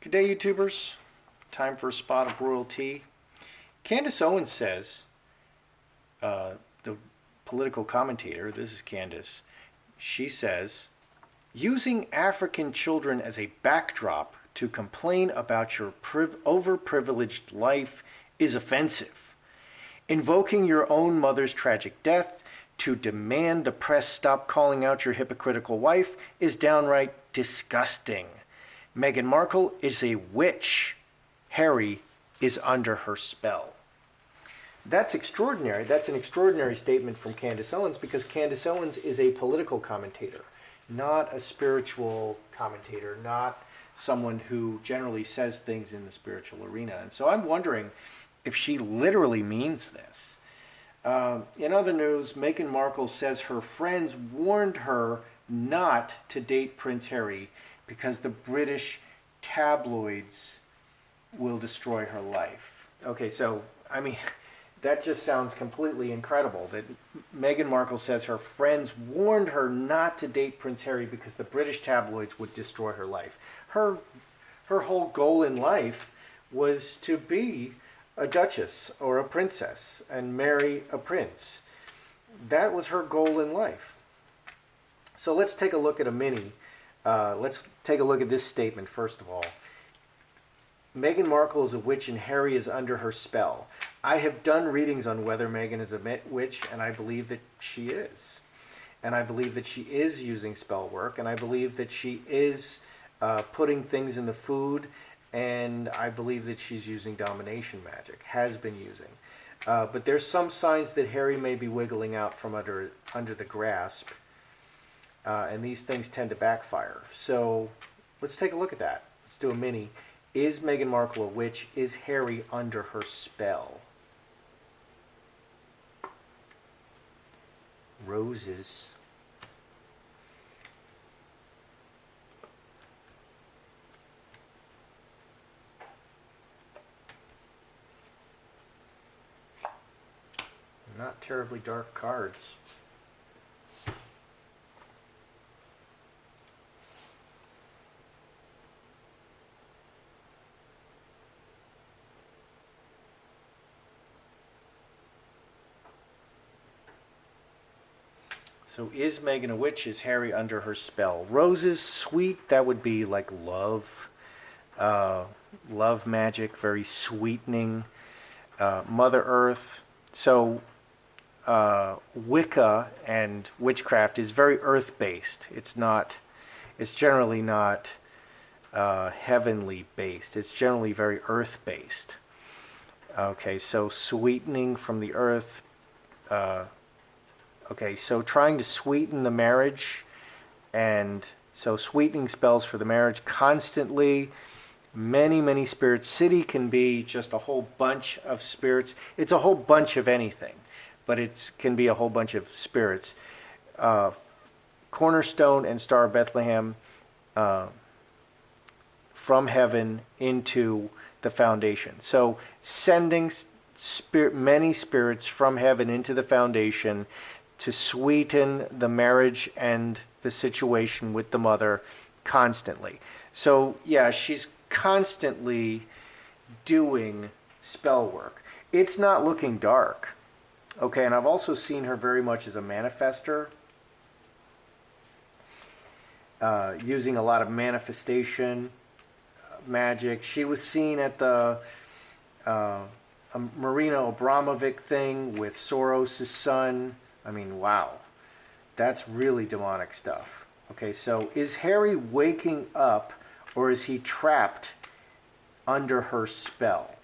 Good day, YouTubers. Time for a spot of royalty. Candace Owens says, the political commentator, this is Candace, she says, using African children as a backdrop to complain about your overprivileged life is offensive. Invoking your own mother's tragic death to demand the press stop calling out your hypocritical wife is downright disgusting. Meghan Markle is a witch. Harry is under her spell. That's extraordinary. That's an extraordinary statement from Candace Owens, because Candace Owens is a political commentator, not a spiritual commentator, not someone who generally says things in the spiritual arena. And so I'm wondering if she literally means this. In other news, Meghan Markle says her friends warned her not to date Prince Harry because the British tabloids will destroy her life. Okay, so, I mean, that just sounds completely incredible, that Meghan Markle says her friends warned her not to date Prince Harry because the British tabloids would destroy her life. Her whole goal in life was to be a duchess or a princess and marry a prince. That was her goal in life. So let's take a look at a mini. Let's take a look at this statement first of all. Meghan Markle is a witch and Harry is under her spell. I have done readings on whether Meghan is a witch, and I believe that she is. And I believe that she is using spell work, and I believe that she is putting things in the food, and I believe that she's using domination magic, has been using. But there's some signs that Harry may be wiggling out from under the grasp, and these things tend to backfire. So let's take a look at that. Let's do a mini. Is Meghan Markle a witch? Is Harry under her spell? Roses. Not terribly dark cards. So is Meghan a witch? Is Harry under her spell? Roses, sweet, that would be like love. Love magic, very sweetening. Mother Earth. So Wicca and witchcraft is very earth-based. It's generally not heavenly based. It's generally very earth-based. Okay, so sweetening from the earth. Okay, so trying to sweeten the marriage, and so sweetening spells for the marriage constantly. Many spirits. City can be just a whole bunch of spirits. It's a whole bunch of anything, but it can be a whole bunch of spirits. Cornerstone and Star of Bethlehem, from heaven into the foundation. So sending many spirits from heaven into the foundation to sweeten the marriage and the situation with the mother constantly. So yeah, she's constantly doing spell work. It's not looking dark. Okay, and I've also seen her very much as a manifester, using a lot of manifestation magic. She was seen at the Marina Abramovic thing with Soros' son. I mean, wow. That's really demonic stuff. Okay, so is Harry waking up, or is he trapped under her spell?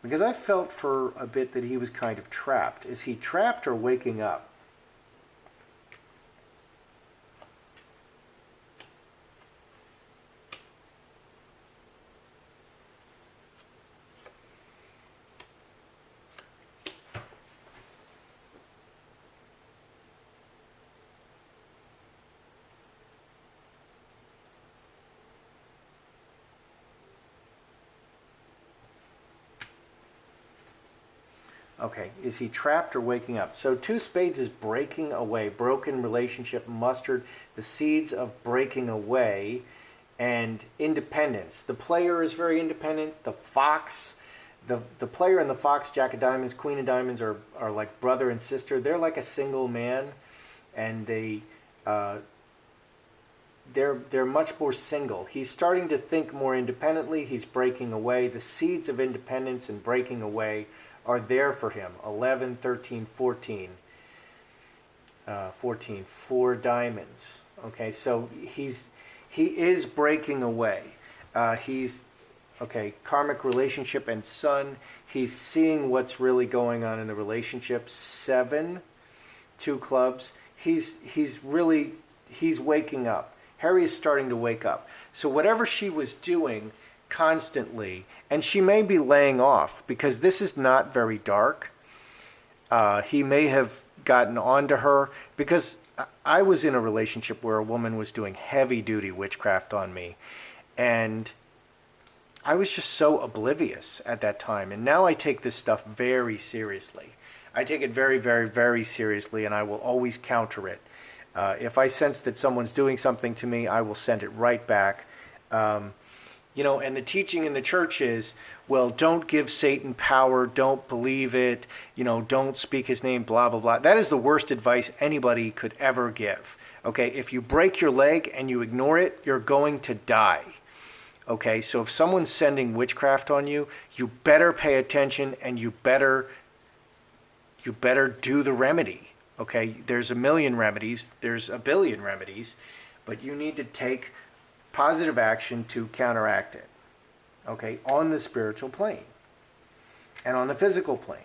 Because I felt for a bit that he was kind of trapped. Is he trapped or waking up? Okay, is he trapped or waking up? So two spades is breaking away, broken relationship, mustard. The seeds of breaking away and independence. The player is very independent. The fox, the player and the fox, Jack of Diamonds, Queen of Diamonds are like brother and sister. They're like a single man, and they're much more single. He's starting to think more independently. He's breaking away. The seeds of independence and breaking away are there for him. 11, 13, 14. 14, 4 diamonds. Okay, so he is breaking away. He's, okay, karmic relationship and sun. He's seeing what's really going on in the relationship. 7, 2 clubs. He's waking up. Harry is starting to wake up. So whatever she was doing constantly, and she may be laying off because this is not very dark. He may have gotten onto her because I was in a relationship where a woman was doing heavy duty witchcraft on me, and I was just so oblivious at that time. And now I take this stuff very seriously. I take it very, very, very seriously, and I will always counter it. If I sense that someone's doing something to me, I will send it right back. And the teaching in the church is, well, don't give Satan power, don't believe it, don't speak his name, blah, blah, blah. That is the worst advice anybody could ever give. Okay, if you break your leg and you ignore it, you're going to die. Okay, so if someone's sending witchcraft on you, you better pay attention and you better do the remedy. Okay, there's a million remedies, there's a billion remedies, but you need to take positive action to counteract it. Okay, on the spiritual plane and on the physical plane.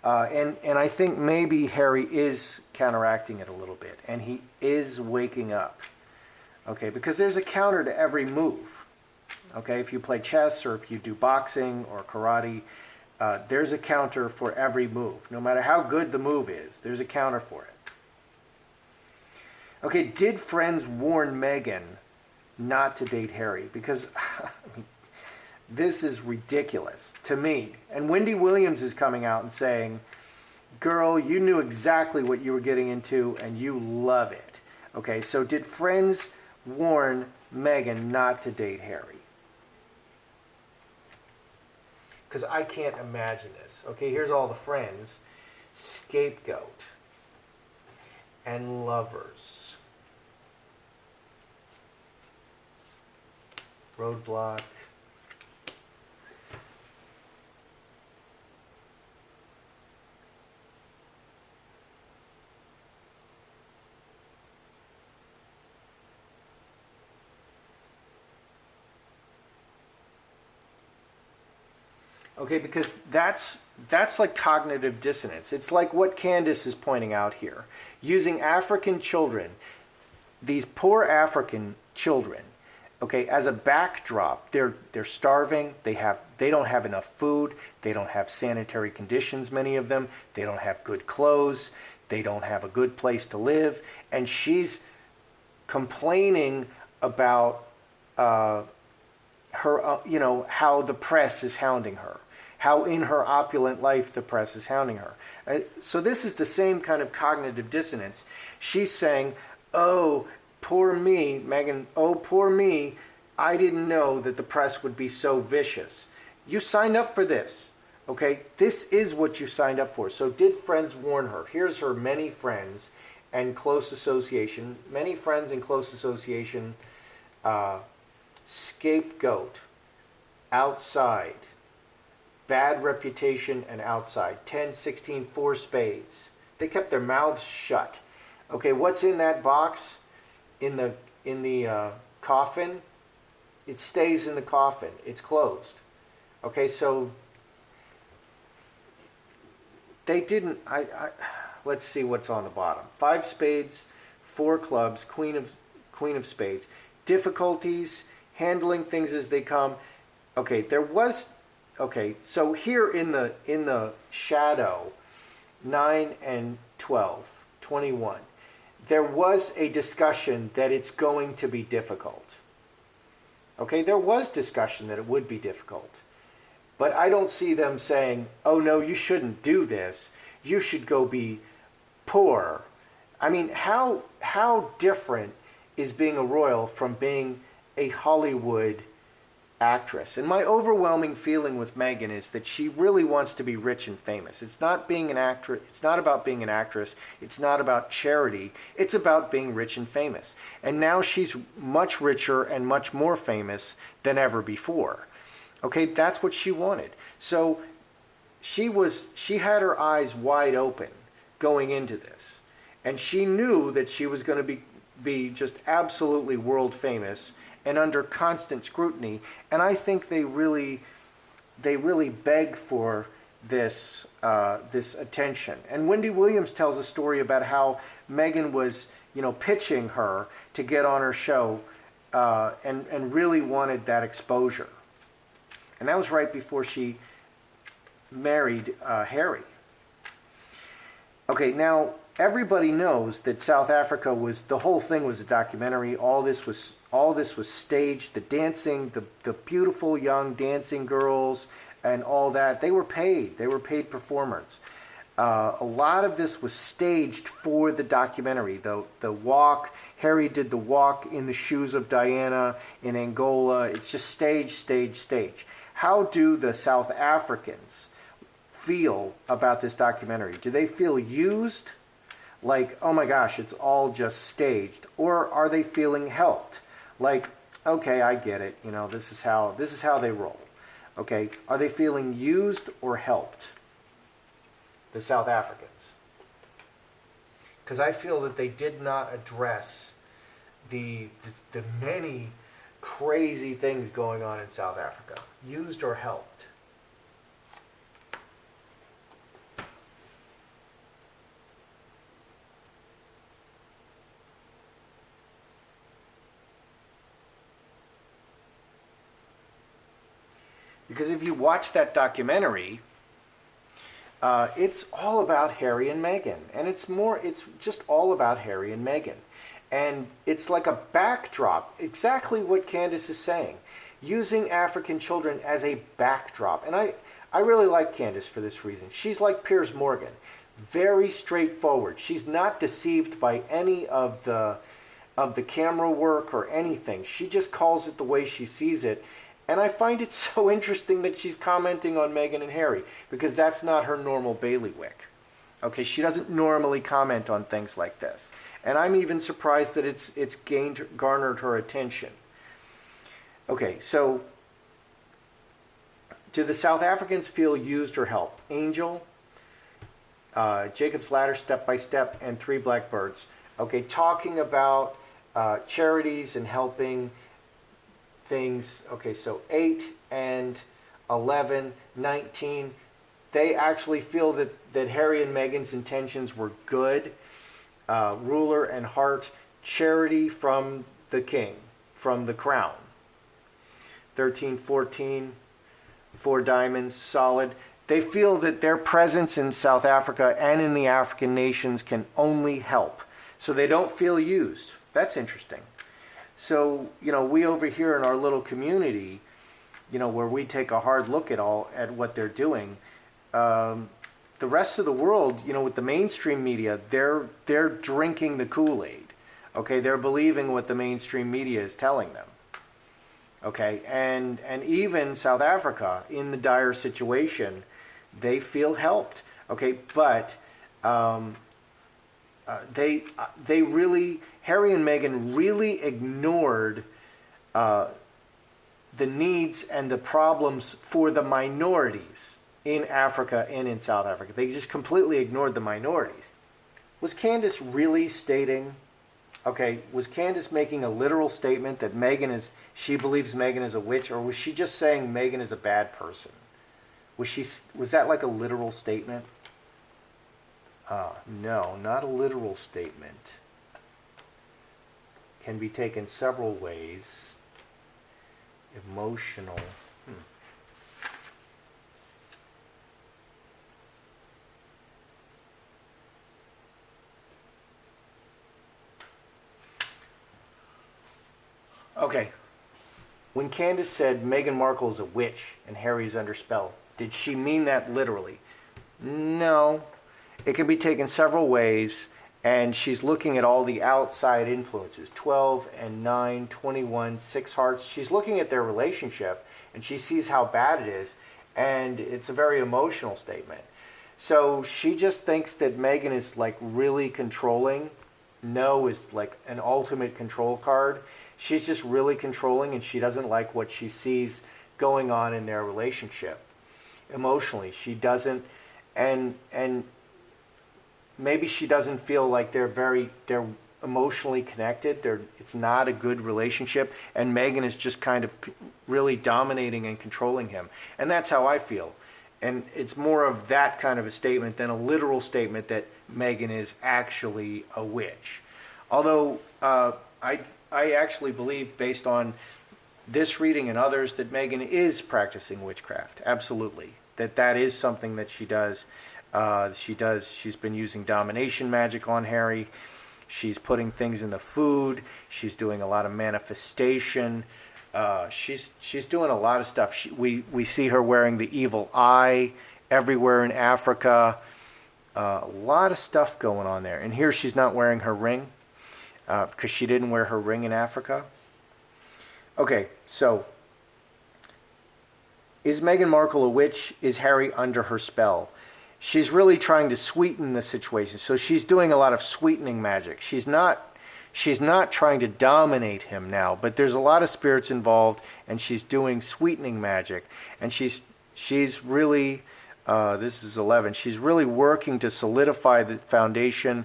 And I think maybe Harry is counteracting it a little bit, and he is waking up. Okay, because there's a counter to every move. Okay, if you play chess or if you do boxing or karate, there's a counter for every move. No matter how good the move is, there's a counter for it. Okay, did friends warn Meghan not to date Harry? Because this is ridiculous to me. And Wendy Williams is coming out and saying, girl, you knew exactly what you were getting into and you love it. Okay, so did friends warn Meghan not to date Harry? Because I can't imagine this. Okay, here's all the friends. Scapegoat. And lovers. Roadblock. Okay, because that's like cognitive dissonance. It's like what Candace is pointing out here. Using African children, these poor African children, okay, as a backdrop. They're starving, they don't have enough food, they don't have sanitary conditions, many of them, they don't have good clothes, they don't have a good place to live, and she's complaining about her, how the press is hounding her. How in her opulent life the press is hounding her. So this is the same kind of cognitive dissonance. She's saying, oh, poor me, Meghan, oh, poor me, I didn't know that the press would be so vicious. You signed up for this, okay? This is what you signed up for. So did friends warn her? Here's her many friends and close association. Many friends and close association. Scapegoat. Outside. Bad reputation and outside. 10, 16, 4 spades. They kept their mouths shut. Okay, what's in that box? In the coffin? It stays in the coffin. It's closed. Okay, so they didn't. Let's see what's on the bottom. 5 spades, 4 clubs, queen of spades. Difficulties, handling things as they come. Okay, there was. Okay, so here in the shadow, 9 and 12, 21, there was a discussion that it's going to be difficult. Okay, there was discussion that it would be difficult. But I don't see them saying, oh no, you shouldn't do this. You should go be poor. I mean, how different is being a royal from being a Hollywood actress. And my overwhelming feeling with Meghan is that she really wants to be rich and famous. It's not being an actress. It's not about being an actress. It's not about charity. It's about being rich and famous. And now she's much richer and much more famous than ever before. Okay, that's what she wanted. So she had her eyes wide open going into this. And she knew that she was going to be just absolutely world famous and under constant scrutiny. And I think they really beg for this attention. And Wendy Williams tells a story about how Meghan was, pitching her to get on her show, and really wanted that exposure. And that was right before she married Harry. Okay, now everybody knows that South Africa the whole thing was a documentary. All this was staged. The dancing, the beautiful young dancing girls and all that, they were paid. They were paid performers. A lot of this was staged for the documentary. The walk, Harry did the walk in the shoes of Diana in Angola. It's just stage. How do the South Africans feel about this documentary? Do they feel used? Like, oh my gosh, it's all just staged? Or are they feeling helped? Like, okay, I get it. This is how they roll. Okay, are they feeling used or helped? The South Africans. Because I feel that they did not address the many crazy things going on in South Africa. Used or helped? Because if you watch that documentary, it's all about Harry and Meghan. And it's just all about Harry and Meghan. And it's like a backdrop, exactly what Candace is saying, using African children as a backdrop. And I really like Candace for this reason. She's like Piers Morgan, very straightforward. She's not deceived by any of the camera work or anything. She just calls it the way she sees it. And I find it so interesting that she's commenting on Meghan and Harry, because that's not her normal bailiwick. Okay, she doesn't normally comment on things like this. And I'm even surprised that it's garnered her attention. Okay, so do the South Africans feel used or helped? Angel, Jacob's Ladder, Step by Step, and Three Blackbirds. Okay, talking about charities and helping things. Okay, so 8 and 11, 19, they actually feel that Harry and Meghan's intentions were good. Ruler and heart, charity from the king, from the crown. 13, 14, 4 diamonds, solid. They feel that their presence in South Africa and in the African nations can only help. So they don't feel used. That's interesting. So, we over here in our little community, where we take a hard look at what they're doing, the rest of the world, with the mainstream media, they're drinking the Kool-Aid. Okay, they're believing what the mainstream media is telling them. Okay, and even South Africa, in the dire situation, they feel helped. Okay, but they really, Harry and Meghan really ignored the needs and the problems for the minorities in Africa and in South Africa. They just completely ignored the minorities. Was Candace really stating, was Candace making a literal statement that she believes Meghan is a witch, or was she just saying Meghan is a bad person? Was that like a literal statement? No, not a literal statement. Can be taken several ways. Emotional. Okay. When Candace said Meghan Markle is a witch and Harry's under spell, did she mean that literally? No. It can be taken several ways, and she's looking at all the outside influences, 12 and 9, 21, 6 hearts. She's looking at their relationship, and she sees how bad it is, and it's a very emotional statement. So she just thinks that Meghan is like really controlling. No is like an ultimate control card. She's just really controlling, and she doesn't like what she sees going on in their relationship emotionally. She doesn't, and maybe she doesn't feel like they're emotionally connected. It's not a good relationship, and Meghan is just kind of really dominating and controlling him. And that's how I feel. And it's more of that kind of a statement than a literal statement that Meghan is actually a witch. Although I actually believe, based on this reading and others, that Meghan is practicing witchcraft. Absolutely. That is something that she does. She's been using domination magic on Harry. She's putting things in the food. She's doing a lot of manifestation. She's doing a lot of stuff. We see her wearing the evil eye everywhere in Africa. A lot of stuff going on there. And here she's not wearing her ring because she didn't wear her ring in Africa. Okay, so is Meghan Markle a witch? Is Harry under her spell? She's really trying to sweeten the situation. So she's doing a lot of sweetening magic. She's not trying to dominate him now, but there's a lot of spirits involved, and she's doing sweetening magic. And she's really, this is 11, she's really working to solidify the foundation.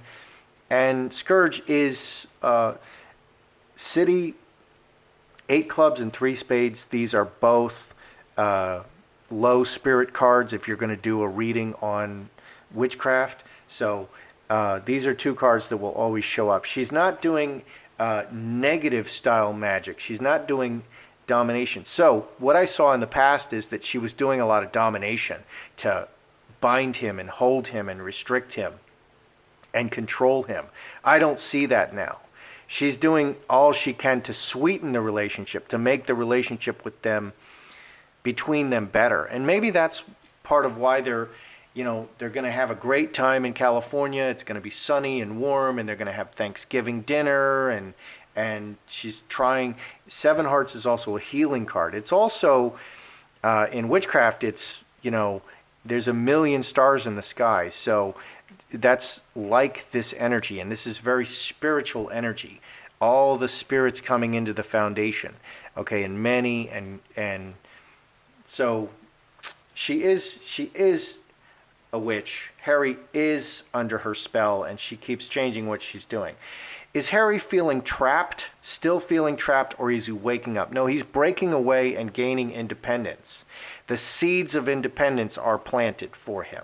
And Scourge is City, 8 clubs and 3 spades. These are both low spirit cards if you're going to do a reading on witchcraft. So these are 2 cards that will always show up. She's not doing negative style magic. She's not doing domination. So what I saw in the past is that she was doing a lot of domination to bind him and hold him and restrict him and control him. I don't see that now. She's doing all she can to sweeten the relationship, to make the relationship with them, between them, better. And maybe that's part of why they're going to have a great time in California. It's going to be sunny and warm, and they're going to have Thanksgiving dinner, and she's trying. 7 Hearts is also a healing card. It's also, in witchcraft, it's, there's a million stars in the sky. So that's like this energy, and this is very spiritual energy. All the spirits coming into the foundation, okay, and many, and so she is a witch. Harry is under her spell, and she keeps changing what she's doing. Is Harry feeling trapped, still feeling trapped, or is he waking up? No, he's breaking away and gaining independence. The seeds of independence are planted for him.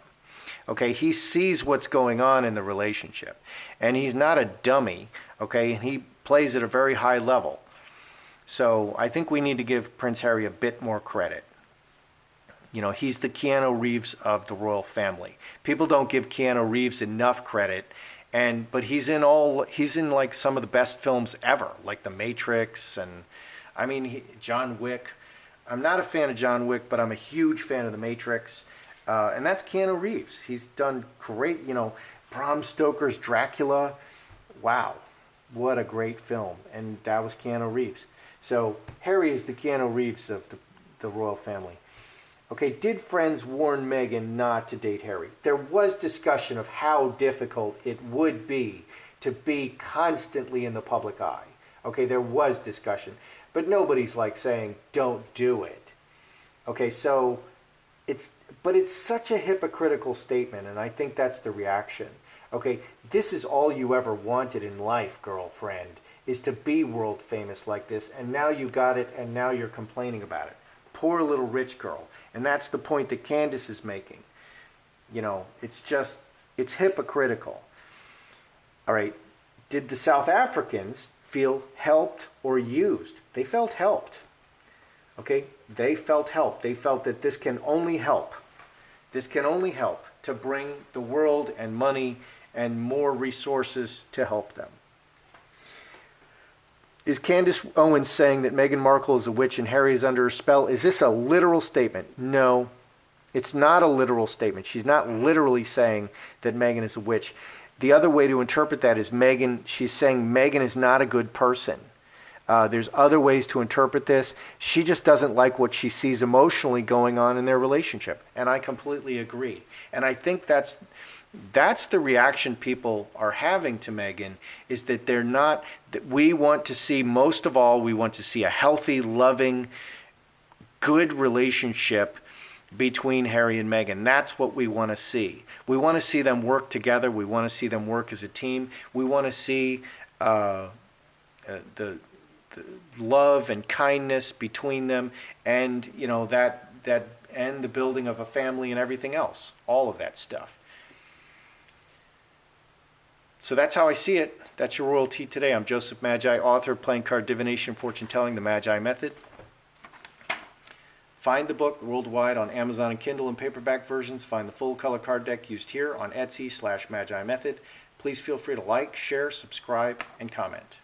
Okay, he sees what's going on in the relationship, and he's not a dummy, okay, and he plays at a very high level. So I think we need to give Prince Harry a bit more credit. He's the Keanu Reeves of the royal family. People don't give Keanu Reeves enough credit, but he's in like some of the best films ever, like The Matrix, and John Wick. I'm not a fan of John Wick, but I'm a huge fan of The Matrix. And that's Keanu Reeves. He's done great, Bram Stoker's Dracula. Wow, what a great film. And that was Keanu Reeves. So Harry is the Keanu Reeves of the royal family. Okay, did friends warn Meghan not to date Harry? There was discussion of how difficult it would be to be constantly in the public eye. Okay, there was discussion. But nobody's like saying, don't do it. Okay, so it's such a hypocritical statement, and I think that's the reaction. Okay, this is all you ever wanted in life, girlfriend, is to be world famous like this, and now you got it, and now you're complaining about it. Poor little rich girl. And that's the point that Candace is making. It's hypocritical. All right, did the South Africans feel helped or used? They felt helped. Okay, they felt helped. They felt that this can only help. This can only help to bring the world and money and more resources to help them. Is Candace Owens saying that Meghan Markle is a witch and Harry is under her spell? Is this a literal statement? No, it's not a literal statement. She's not literally saying that Meghan is a witch. the other way to interpret that is Meghan, she's saying Meghan is not a good person. There's other ways to interpret this. She just doesn't like what she sees emotionally going on in their relationship. And I completely agree. And I think that's the reaction people are having to Meghan, is that they're not, that we want to see, most of all, we want to see a healthy, loving, good relationship between Harry and Meghan. That's what we want to see. We want to see them work together. We want to see them work as a team. We want to see the love and kindness between them, and that and the building of a family and everything else, all of that stuff. So that's how I see it. That's your royalty today. I'm Joseph Magi, author of Playing Card Divination, Fortune Telling, The Magi Method. Find the book worldwide on Amazon and Kindle in paperback versions. Find the full color card deck used here on Etsy/Magi Method. Please feel free to like, share, subscribe, and comment.